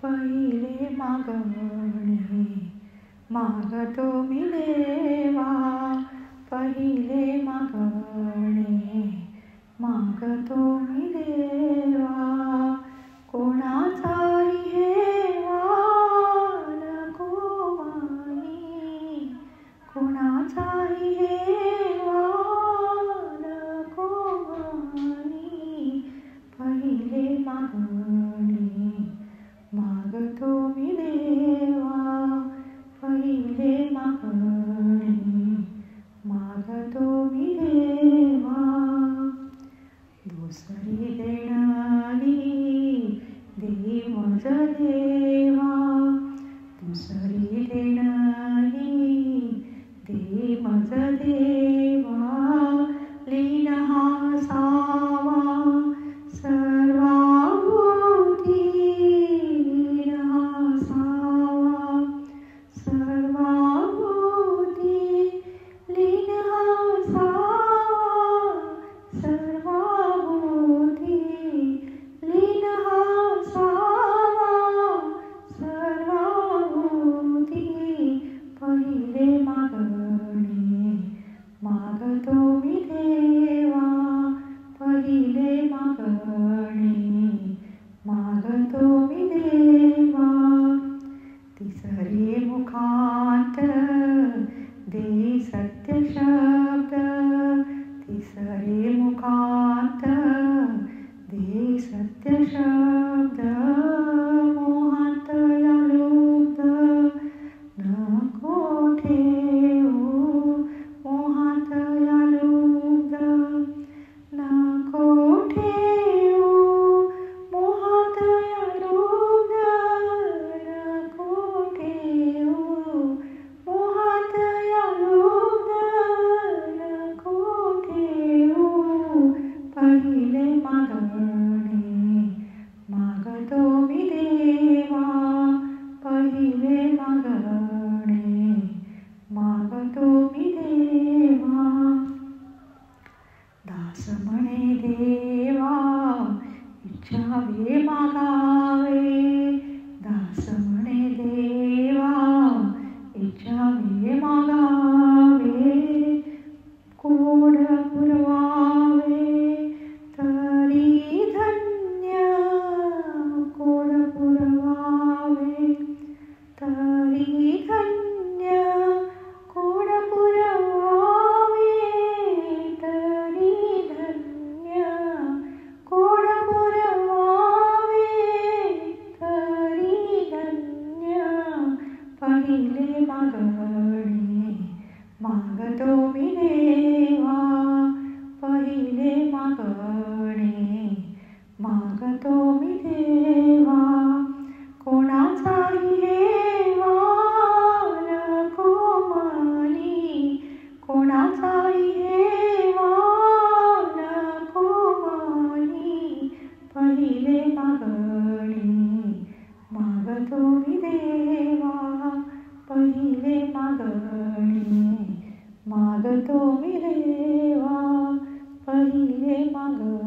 पहिले मागणे मागतो मी देवा, पहिले मागणे मागतो मी देवा. कोणाचाही हेवा नको मानी, कोणाचाही हेवा नको मानी. पहिले मागणे मागतो मी देवा, पहिले मागणे मागतो मी देवा. दुसरी देणारी दे मज देवा, दुसरी देणारी दे मज देवा. लीन हासावा सर्वाभूती, लीन हासावा सर्वाभूती, लीन हासावा सर्वाभूती, लीन हासावा सर्वाभूती. पहिले मागणे मागतो मी देवा, पहिले मागणे मागतो मी देवा. तिसरे मुखात दे सत्य शब्द, तिसरे मुखात दे सत्य शब्द. मोहात लुब्ध नको ठेवू, मोहात लुब्ध नको ठेवू, मोहात लुब्ध नको ठेवू, मोहात लुब्ध नको ठेवू. पहिले मागणे मागतो मी देवा, पहिले मागणे मागतो मी देवा. दास म्हणे देवा इच्छावे मागावे, दास म्हणे देवा इच्छावे मागावे. कोड पुरवावे तरी धन्य, कोड पुरवावे तरी धन्य, कोड पुरवावे तरी धन्य, कोड पुरवावे तरी धन्य. पहिले मागणे मागतो मी देवा, पहिले मागणे मागतो मी देवा. कोणाचाही हेवा नको मानी, कोणाचाही हेवा नको मानी. पहिले मागणे मागतो मी देवा, पहिले मागणे मागतो मी देवा, पहिले मागणे